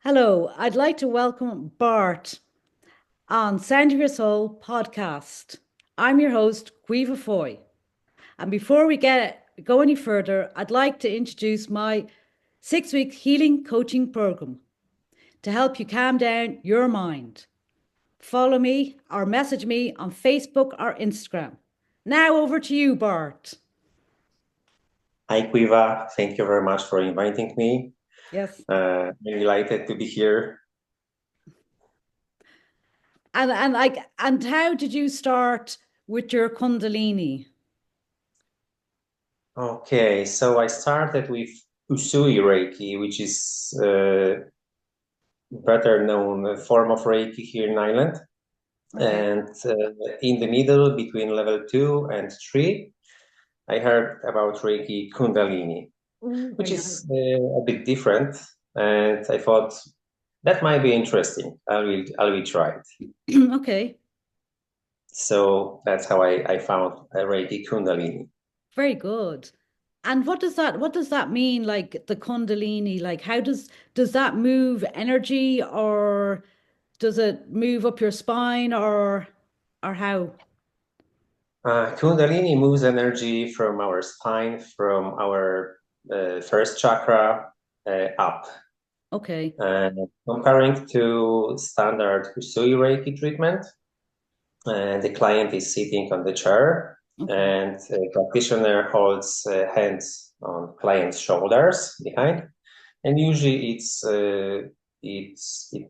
Hello, I'd like to welcome Bart on Sound of Your Soul podcast. I'm your host, Quiva Foy. And before we go any further, I'd like to introduce my 6 week healing coaching program to help you calm down your mind. Follow me or message me on Facebook or Instagram. Now over to you, Bart. Hi, Quiva. Thank you very much for inviting me. Yes. I'm delighted to be here. And how did you start with your Kundalini? Okay, so I started with Usui Reiki, which is a better known form of Reiki here in Ireland. Okay. And in the middle, between level 2 and 3, I heard about Reiki Kundalini, Oh, which very nice. is a bit different. And I thought that might be interesting. I will try it. Okay. So that's how I found Reiki Kundalini. Very good. And what does that mean, like the Kundalini? Like how does that move energy or does it move up your spine or how? Kundalini moves energy from our spine, from our first chakra up. Okay. And comparing to standard Usui Reiki treatment, the client is sitting on the chair Okay. and the practitioner holds hands on client's shoulders behind. And usually it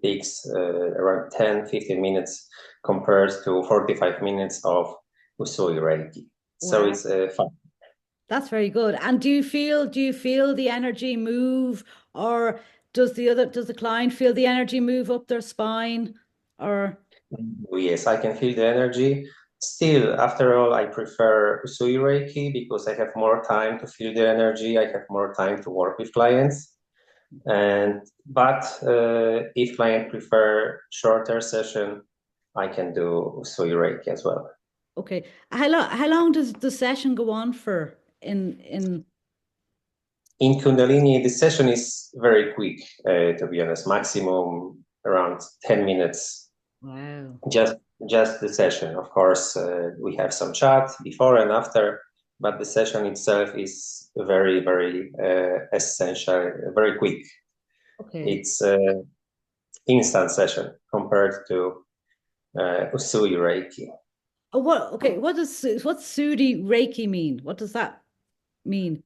takes around 10-15 minutes compared to 45 minutes of Usui Reiki. So Wow. it's fun. That's very good. And do you feel the energy move or does the client feel the energy move up their spine or Yes, I can feel the energy. Still, after all, I prefer Usui Reiki because I have more time to feel the energy. I have more time to work with clients. But if client prefer shorter session, I can do Usui Reiki as well. okay. How long does the session go on for in In Kundalini, the session is very quick, to be honest, maximum around 10 minutes, wow. just just the session. Of course, we have some chat before and after, but the session itself is very, very essential, very quick. Okay. It's instant session compared to Usui Reiki. Okay, what's Sudi Reiki mean? What does that mean?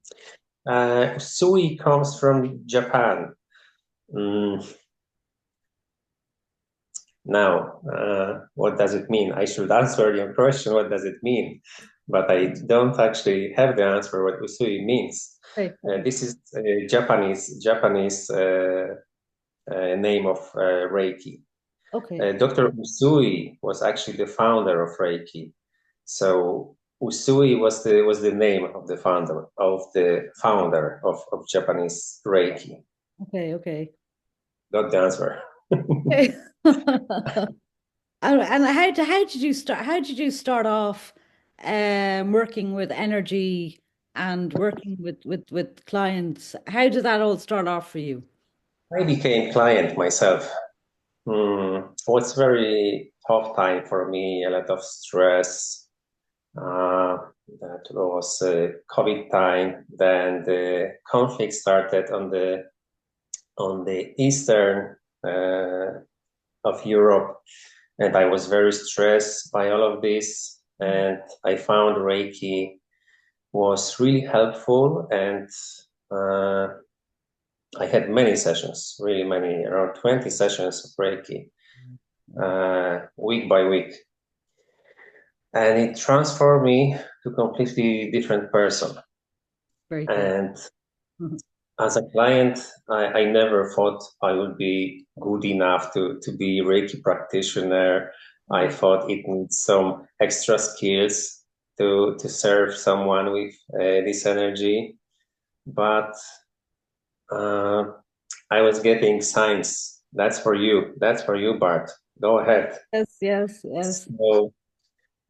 Usui comes from Japan. Mm, Now, what does it mean? I should answer your question, what does it mean? But I don't actually have the answer what usui means. Okay, okay. This is a Japanese name of Reiki. Okay. Dr. Usui was actually the founder of Reiki. So Usui was the name of the founder of Japanese Reiki. Okay, okay. Got the answer. Okay. And how did you start off working with energy and working with clients? How did that all start off for you? I became client myself. Was very tough time for me, a lot of stress. Uh, that was COVID time. Then the conflict started on the eastern of Europe, and I was very stressed by all of this. And I found Reiki was really helpful, and uh, I had many sessions, really many, around 20 sessions of Reiki, week by week. And it transformed me to a completely different person. Very good. And as a client, I never thought I would be good enough to be Reiki practitioner. I Okay. thought it needs some extra skills to serve someone with this energy. But uh, I was getting signs. That's for you. That's for you, Bart. Go ahead. Yes, yes, yes. So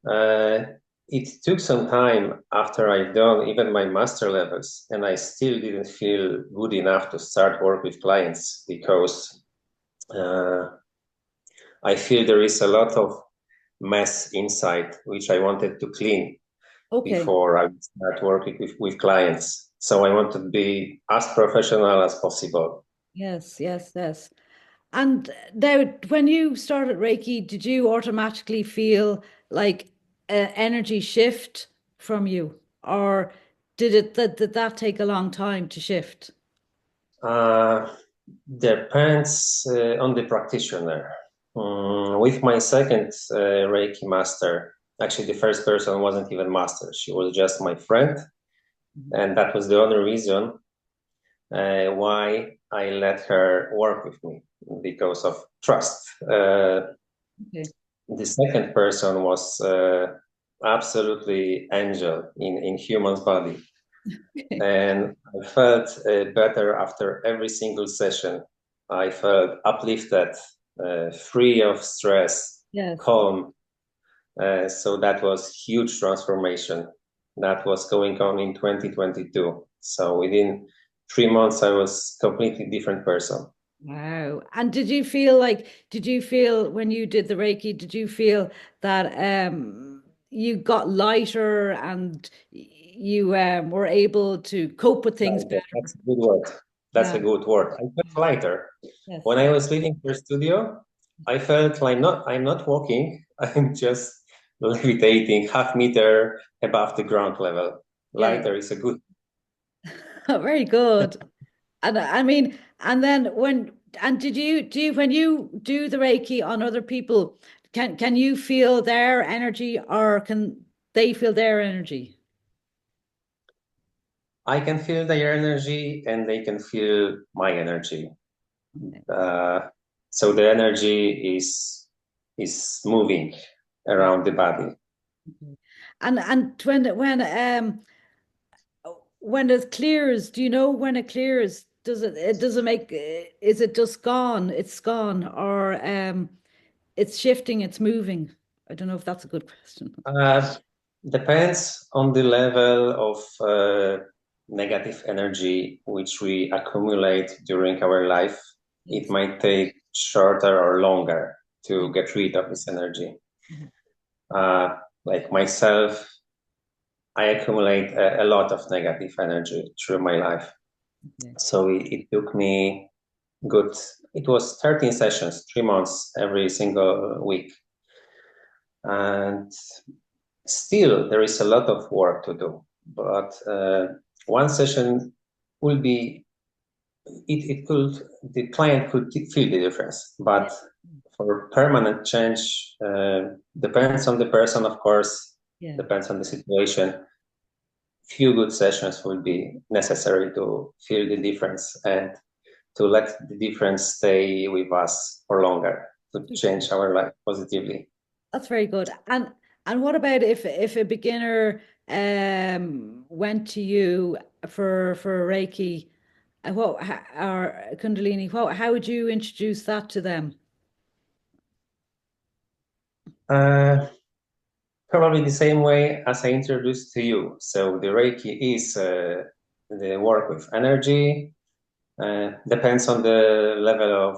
Uh, it took some time after I'd done even my master levels, and I still didn't feel good enough to start work with clients because Uh, I feel there is a lot of mess inside, which I wanted to clean Okay. before I start working with clients. So I want to be as professional as possible. Yes, yes, yes. And now, when you started Reiki, did you automatically feel like an energy shift from you, or did that take a long time to shift? Uh, Depends on the practitioner. With my second Reiki master, actually, the first person wasn't even master. She was just my friend. And that was the only reason why I let her work with me because of trust. Okay. The second person was absolutely angel in human's body. And I felt better after every single session. I felt uplifted, free of stress, Yes. calm. So that was huge transformation. That was going on in 2022. So within 3 months, I was completely different person. Wow. And did you feel when you did the Reiki, did you feel that you got lighter and you were able to cope with things Lighter. better? That's a good word. That's Yeah. a good word. I felt lighter. Yes. When I was leaving the studio, I felt like I'm not walking. I'm just levitating half meter above the ground level. Yeah. Lighter is a good. Very good. And I mean, and then did you when you do the Reiki on other people, can you feel their energy or can they feel their energy? I can feel their energy and they can feel my energy. Uh, so the energy is moving Yeah. around the body. Okay. And when it clears, do you know when it clears? Does it make is it just gone? It's gone or it's shifting, it's moving. I don't know if that's a good question. Uh, Depends on the level of negative energy which we accumulate during our life. It Yes. might take shorter or longer Yeah. to get rid of this energy. Mhm. Like myself, I accumulate a lot of negative energy through my life. Okay. So it took me good, it was 13 sessions, 3 months every single week. And still, there is a lot of work to do, but one session will be, it could, the client could feel the difference. Yeah. But for permanent change, depends on the person, of course, Yeah. depends on the situation. Few good sessions will be necessary to feel the difference and to let the difference stay with us for longer, to Super. change our life positively. That's very good. And what about if a beginner went to you for Reiki, or Kundalini, how would you introduce that to them? Uh, Probably the same way as I introduced to you. So the Reiki is the work with energy, depends on the level of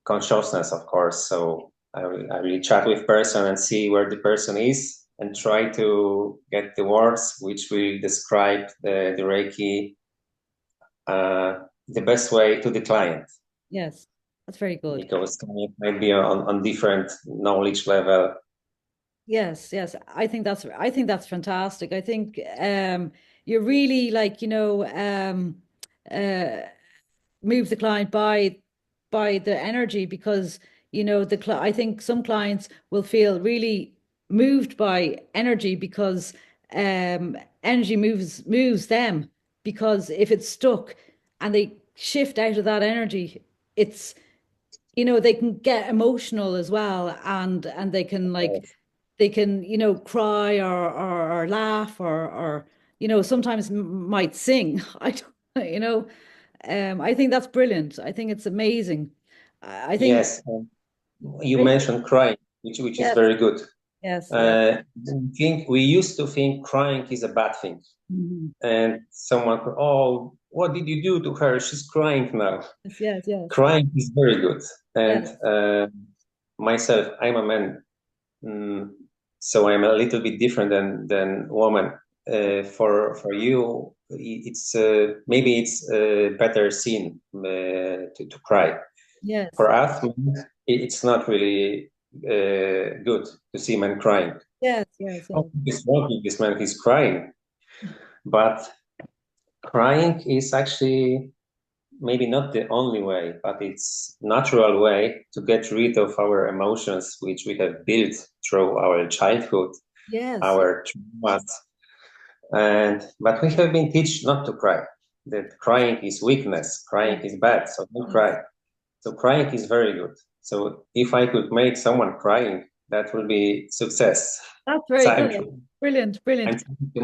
consciousness, of course. So I will chat with person and see where the person is and try to get the words which will describe the Reiki the best way to the client Yes, that's very good. because client might be on different knowledge level. Yes, yes. I think that's fantastic. I think you're really like, uh move the client by the energy because I think some clients will feel really moved by energy because energy moves them because if it's stuck and they shift out of that energy, it's they can get emotional as well and they can cry or laugh or sometimes might sing. I don't, I think that's brilliant. I think it's amazing. I think Yes, you Reiki, mentioned crying, which is yes, very good. Yes, yes. We used to think crying is a bad thing. Mhm. And someone, oh, what did you do to her? She's crying now. Yes, yes, yes, Crying is very good. And yes, myself, I'm a man, mm, so I'm a little bit different than woman. For you, it's maybe it's better seen to cry. yes, For us, it's not really good to see men crying. yes, yes, yes. Oh, this one, this man, he's crying. But crying is actually maybe not the only way, but it's natural way to get rid of our emotions, which we have built through our childhood, Yes, yes, our traumas. And but we have been taught not to cry. That crying is weakness, crying yes, is bad, so don't yes. cry. So crying is very good. So if I could make someone crying, that will be success. That's So very good. Brilliant, I'm brilliant. trying to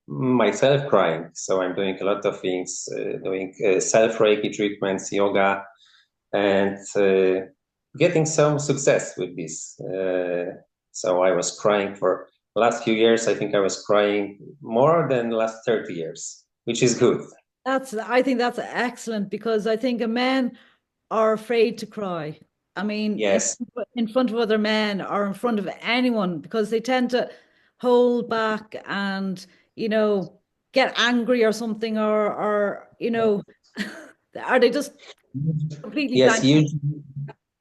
make myself crying. So I'm doing a lot of things, doing self-Reiki treatments, yoga, and getting some success with this. So I was crying for last few years. I think I was crying more than last 30 years, which is good. I think that's excellent because I think a men are afraid to cry. I mean, Yes. in front of other men or in front of anyone because they tend to hold back and, you know, get angry or something or are they just completely Yes, blank? usually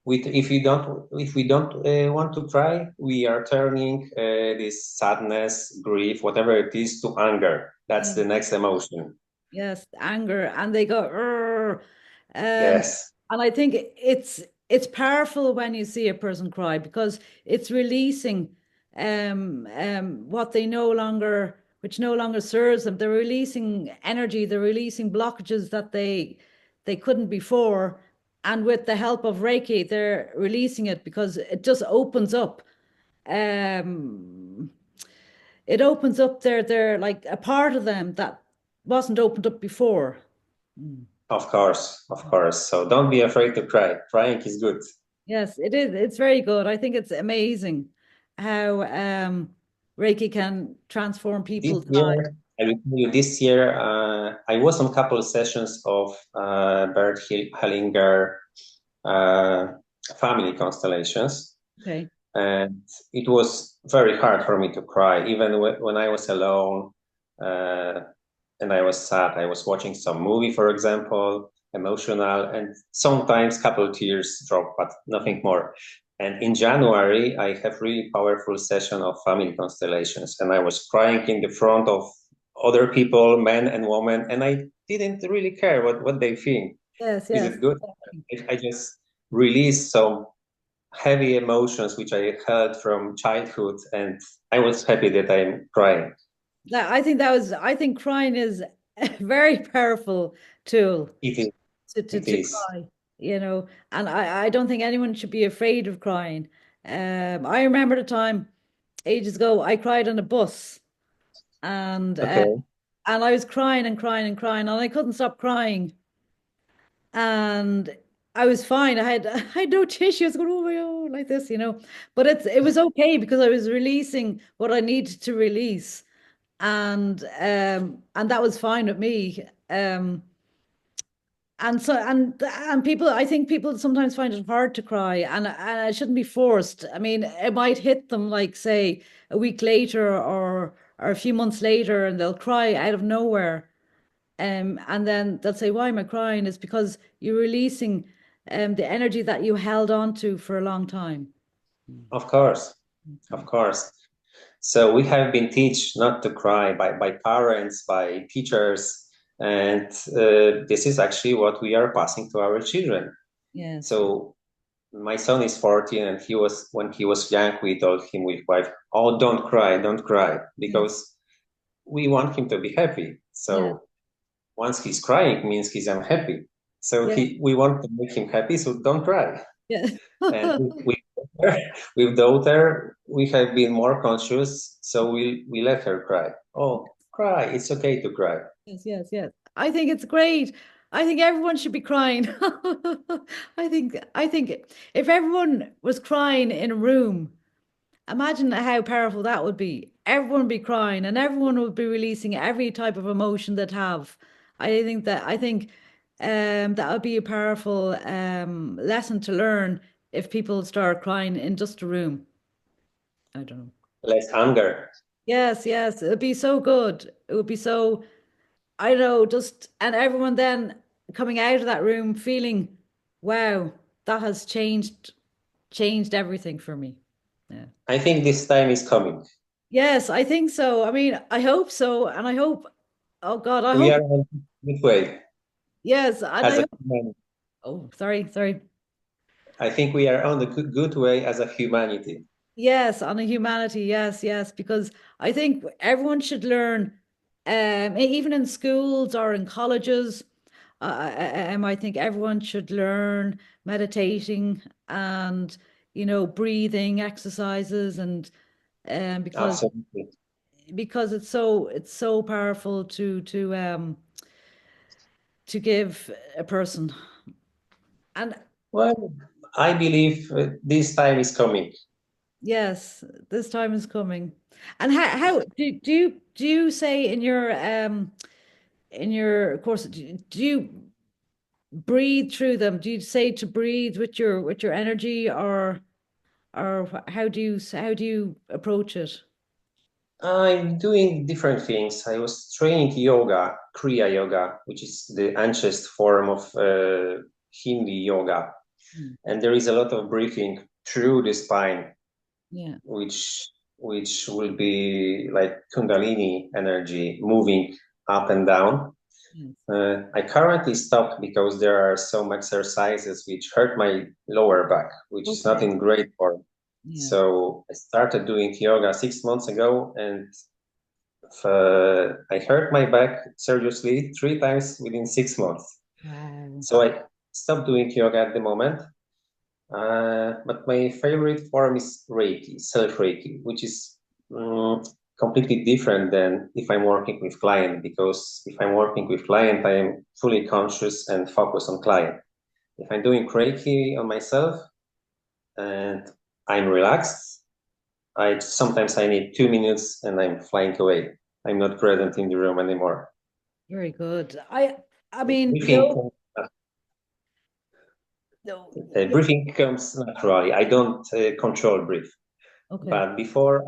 if we don't want to cry, we are turning this sadness, grief, whatever it is, to anger. That's the next emotion. Yes, anger, and they go, "Arr." Um, Yes, and I think it's powerful when you see a person cry because it's releasing what they no longer, which no longer serves them. They're releasing energy, they're releasing blockages that they couldn't before, and with the help of Reiki, they're releasing it because it just opens up. Um, it opens up their like a part of them that wasn't opened up before. Mm. of course, of course. So don't be afraid to cry. Crying is good. Yes, it is. It's very good. I think it's amazing how Reiki can transform This people's lives. year, I will tell you, this year, I was on a couple of sessions of Bert Hellinger uh, family constellations. Okay. And it was very hard for me to cry, even when I was alone uh, and I was sad. I was watching some movie, for example, emotional, and sometimes couple tears drop, but nothing more. And in January, I have really powerful session of family constellations, and I was crying in the front of other people, men and women, and I didn't really care what they think. Yes, Is yes. it good? I just released some heavy emotions which I held from childhood, and I was happy that I'm crying. I think crying is a very powerful tool It is. It to is. cry, and I don't think anyone should be afraid of crying. I remember the time ages ago, I cried on a bus and Okay. I was crying and crying and crying, and I couldn't stop crying. And I was fine. I had no tissue. I was going, oh my God, like this. But it was okay because I was releasing what I needed to release, and that was fine with me. And people, I think people sometimes find it hard to cry, and it shouldn't be forced. I mean, it might hit them like say a week later or a few months later, and they'll cry out of nowhere. And then they'll say, why am I crying? It's because you're releasing the energy that you held on to for a long time. Of course. Of course. So we have been taught not to cry by parents, by teachers, and this is actually what we are passing to our children. Yes, yes, So my son is 14, and when he was young, we told him with wife, "Oh, don't cry," yes, because we want him to be happy. yes, So once he's crying means he's unhappy. So yes, we want to make him happy, so don't cry. yes. And with daughter, we have been more conscious, so we let her cry. Oh, cry! It's okay to cry. Yes, yes, yes. I think it's great. I think everyone should be crying. I think if everyone was crying in a room, Imagine how powerful that would be. Everyone would be crying and everyone would be releasing every type of emotion they'd have. I think that would be a powerful lesson to learn if people start crying in just a room. I don't know. Less anger. Yes, yes, it'd be so good. It would be so, I don't know, just and everyone then coming out of that room feeling, wow, that has changed everything for me. Yeah. I think this time is coming. Yes, I think so. I mean, I hope so. And I hope, oh God, I We hope, are on a good way yes. And as I a hope, human. oh, sorry. I think we are on the good way as a humanity. Yes, on a humanity. Yes, yes. Because I think everyone should learn, even in schools or in colleges, I think everyone should learn meditating and, breathing exercises and, because Absolutely. it's so powerful to give a person. And Well, I believe this time is coming. yes, this time is coming. And how do you say in your course, do you breathe through them? Do you say to breathe with your energy, or how do you approach it? I'm doing different things. I was training yoga, Kriya yoga, which is the ancient form of Hindi yoga. Hmm. And there is a lot of breathing through the spine, Yeah. which will be like Kundalini energy moving up and down. Yes. I currently stopped because there are some exercises which hurt my lower back, which is not Okay. in great form. Yeah. So I started doing yoga 6 months ago, and I hurt my back seriously 3 times within 6 months. Wow. So I stopped doing yoga at the moment. But my favorite form is Reiki, self Reiki, which is completely different than if I'm working with client, because if I'm working with client, I am fully conscious and focused on client. If I'm doing Reiki on myself and I'm relaxed, I sometimes I need 2 minutes and I'm flying away. I'm not present in the room anymore. Very good. I mean, Breathing, no, breathing comes naturally. I don't control breath. okay. But before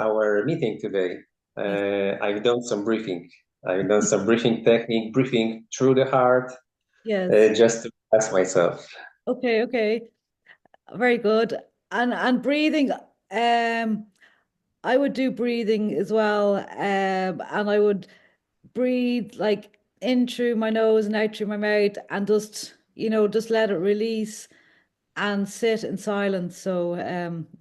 our meeting today, Yes. I've done some briefing. I've done some briefing technique, briefing through the heart, Yes. just to relax myself. Okay, okay. Very good. And breathing, I would do breathing as well. And I would breathe like in through my nose and out through my mouth and just let it release and sit in silence. So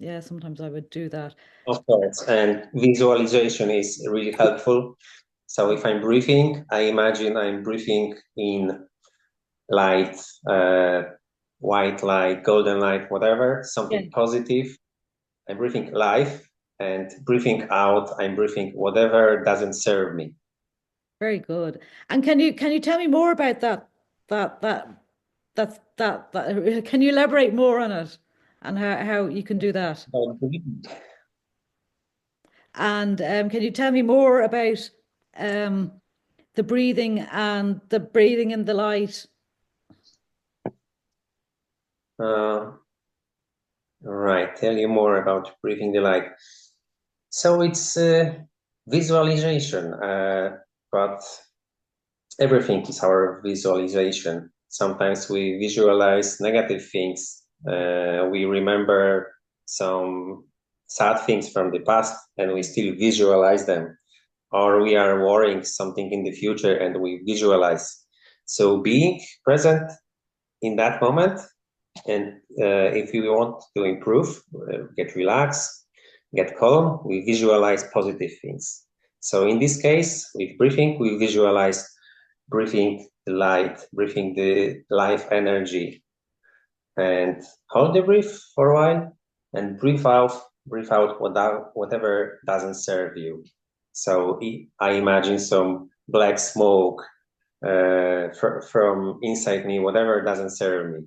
yeah, sometimes I would do that. Of course, and visualization is really helpful. So if I'm breathing, I imagine I'm breathing in light, white light, golden light, whatever, Yeah, something positive. I'm breathing life, and breathing out, I'm breathing whatever doesn't serve me. very good. And can you tell me more about that that that can you elaborate more on it and how you can do that? So And can you tell me more about um, the breathing in the light? Uh, right, tell you more about breathing the light. So it's visualization, but everything is our visualization. Sometimes we visualize negative things. We remember some sad things from the past and we still visualize them. Or we are worrying something in the future and we visualize. So being present in that moment, and if we want to improve, get relaxed, get calm, we visualize positive things. So in this case, with breathing, we visualize breathing the light, breathing the life energy, and hold the breath for a while, and breathe out whatever doesn't serve you. So I imagine some black smoke from inside me, whatever doesn't serve me.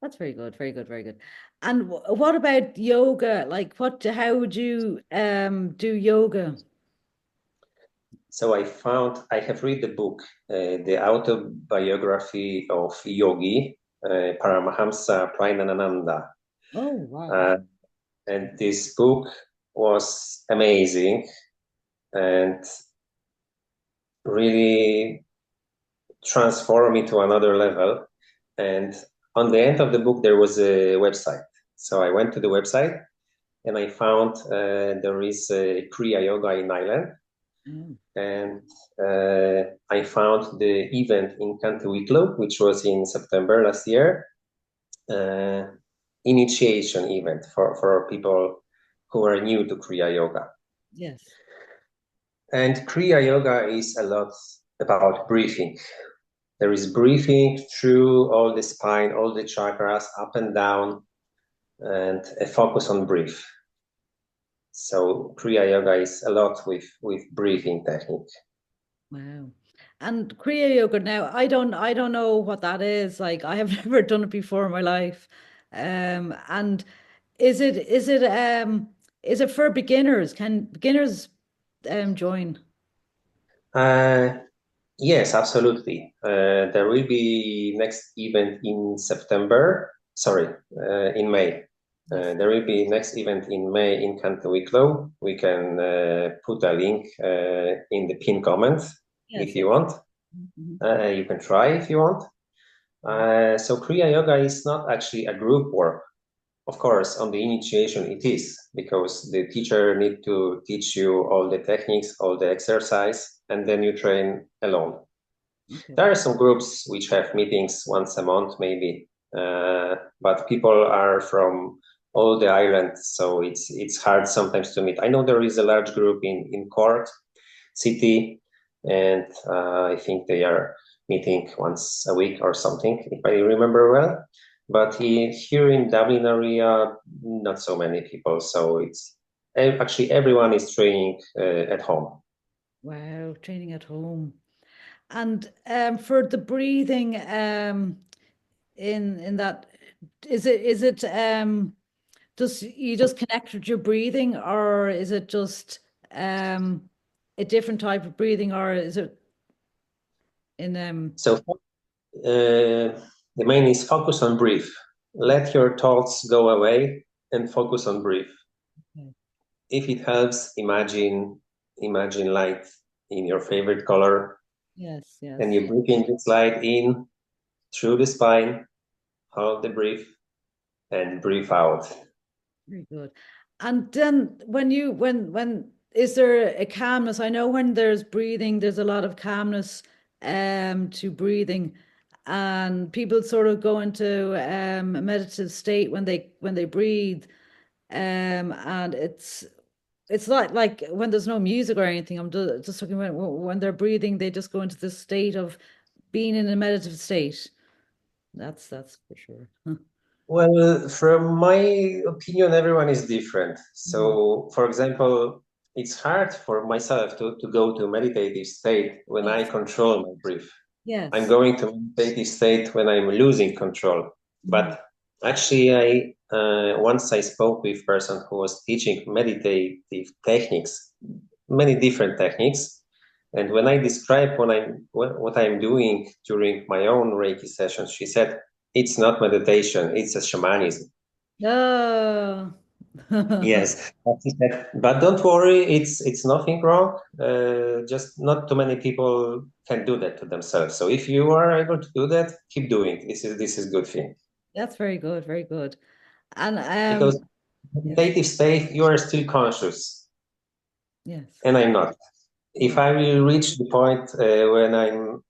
That's very good, very good, very good. And what about yoga? Like how would you do yoga? So I have read the book, the autobiography of Yogi, Paramahamsa Pranananda. Oh, wow. Uh, and this book was amazing and really transformed me to another level. And on the end of the book, there was a website. So I went to the website and I found there is a Kriya Yoga in Ireland. Mm. And I found the event in Wicklow, which was in September last year, uh, initiation event for people who are new to Kriya Yoga. Yes. And Kriya Yoga is a lot about breathing. There is breathing through all the spine, all the chakras, up and down, and a focus on breath. So Kriya Yoga is a lot with breathing technique. Wow. And Kriya yoga now, I don't know what that is. Like I have never done it before in my life. And is it for beginners? Can beginners join? Uh, yes, absolutely. There will be next event in September. Sorry, in May. Yes. There will be next event in May in Wicklow. We can put a link in the pin comment Yes, if you yes. want. Mhm. You can try if you want. So Kriya Yoga is not actually a group work. Of course, on the initiation it is, because the teacher need to teach you all the techniques, all the exercise, and then you train alone. Okay. There are some groups which have meetings once a month, maybe, but people are from all the islands, so it's hard sometimes to meet. I know there is a large group in Cork city, and I think they are meeting once a week or something, if I remember well. But here in Dublin area, not so many people. So it's actually everyone is training at home. Wow, training at home. And for the breathing, in that, is it just you just connect with your breathing, or is it just a different type of breathing, or is it in So the main is focus on breath. Let your thoughts go away and focus on breath. Okay. If it helps, imagine light in your favorite color, Yes, and yes. you breathe in this light in through the spine, hold the breath, and breathe out. Very good. And then when is there a calmness? I know when there's breathing, there's a lot of calmness to breathing. And people sort of go into a meditative state when they breathe. And it's not like when there's no music or anything. I'm just talking about when they're breathing, they just go into this state of being in a meditative state. That's for sure. Well, from my opinion, everyone is different. Mhm. So, for example, it's hard for myself to go to meditative state when I Yes. control my breath. I'm Yes. going to meditative state when I'm losing control. Mhm. But actually, I once I spoke with person who was teaching meditative techniques, many different techniques. And when I described what I'm doing during my own Reiki sessions, she said, it's not meditation, it's a shamanism. No. Yes, but she said, but don't worry, it's nothing wrong. Just not too many people can do that to themselves. So if you are able to do that, keep doing. This is good thing, That's very good, very good. And because yes, meditative state you are still conscious, yes, and I'm not. If yes, I will reach the point when I'm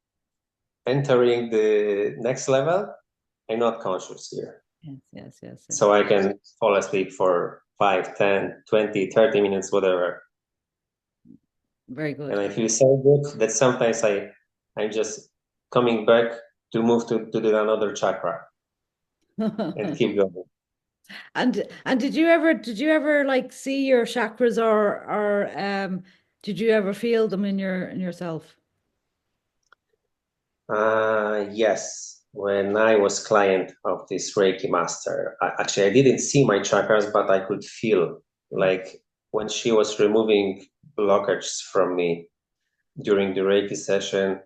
entering the next level, I'm not conscious here. yes, yes, yes, So yes. I can fall asleep for 5, 10, 20, 30 minutes, whatever. Very And good. I feel so good that sometimes I'm just coming back to move to the another chakra and keep going. And did you ever like see your chakras, or did you ever feel them in yourself? Yes. when I was client of this Reiki master. Actually, I didn't see my chakras, but I could feel like when she was removing blockages from me during the Reiki session.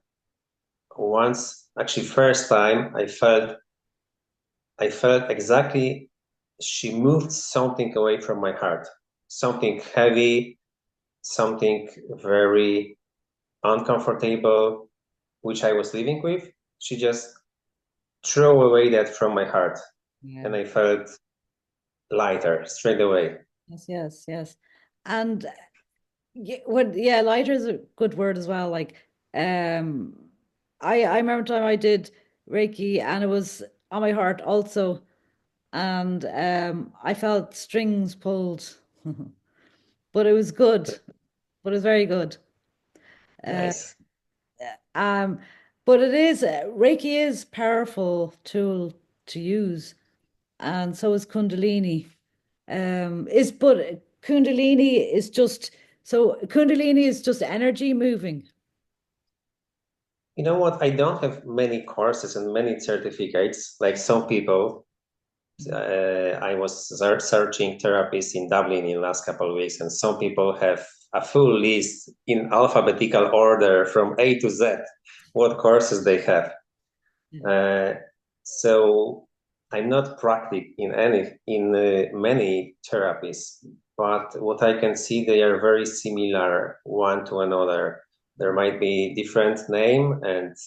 Once, actually, first time I felt exactly she moved something away from my heart, something heavy, something very uncomfortable, which I was living with. She just threw away that from my heart, Yeah. and I felt lighter straight away. Yes, yes, yes. And yeah, lighter is a good word as well. Like, um, I remember time I did Reiki and it was on my heart also, and I felt strings pulled, but it was good. But it was very good. Uh, Nice. um, but it is Reiki is powerful tool to use, and so is Kundalini. Is but Kundalini is just so Kundalini is just energy moving. You know what? I don't have many courses and many certificates like some people. I was searching therapists in Dublin in the last couple of weeks, and some people have a full list in alphabetical order from A to Z, what courses they have. Uh, so I'm not practic in many therapies, but what I can see, they are very similar one to another. There might be different name and,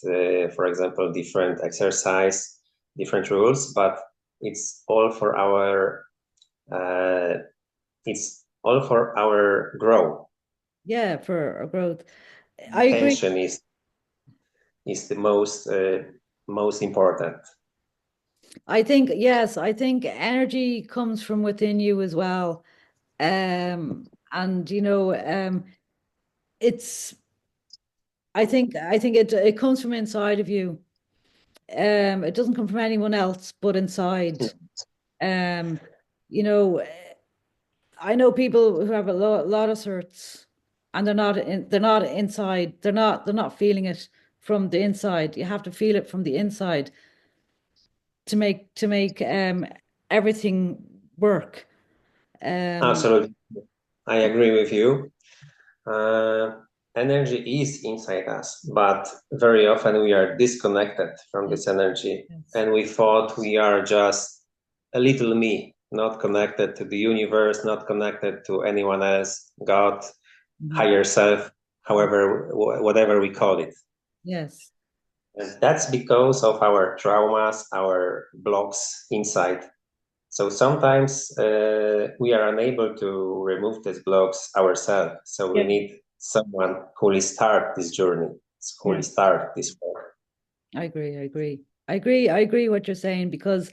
for example, different exercise, different rules, but it's all for our uh, it's all for our growth. Yeah, for a growth. I agree. Intention is the most important. I think, yes, I think energy comes from within you as well. And it's I think it comes from inside of you. It doesn't come from anyone else but inside. Um, you know, I know people who have a lot of certs and they're not inside. They're not feeling it from the inside. You have to feel it from the inside to make everything work. Um, Absolutely, I agree with you. Uh, Energy is inside us, but very often we are disconnected from yes, this energy, yes. and we thought we are just a little me, not connected to the universe, not connected to anyone else, God, Mhm. higher self, however, whatever we call it. Yes. And that's because of our traumas, our blocks inside. So sometimes we are unable to remove these blocks ourselves. So we Yeah. need someone who will start this journey, who will Yeah. start this work. I agree. I agree. I agree. I agree what you're saying because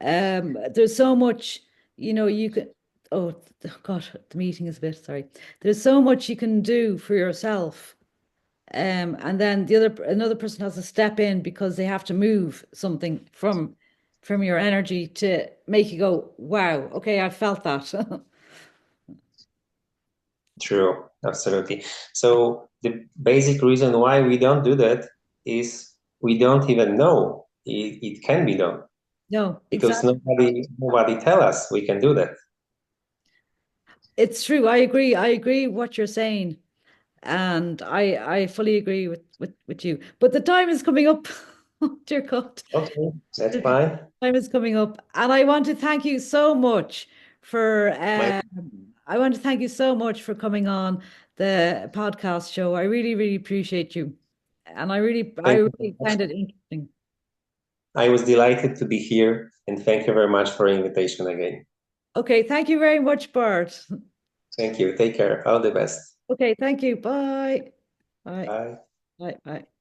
there's so much, you can oh God, the meeting is a bit sorry. There's so much you can do for yourself. And then another person has to step in because they have to move something from your energy to make you go, wow, okay, I felt that. True, absolutely. So the basic reason why we don't do that is we don't even know it can be done No, because exactly. nobody tell us we can do that. It's true. I agree. I agree what you're saying. And I fully agree with you. But the time is coming up. Dear God. Okay, that's The fine. time is coming up. And I want to thank you so much for My I want to thank you so much for coming on the podcast show. I really, really appreciate you. And I thank you very really much. find it interesting. I was delighted to be here, and thank you very much for the invitation again. Okay, thank you very much, Bart. Thank you. Take care. All the best. Okay, thank you. Bye. Bye. Bye. Bye. Bye.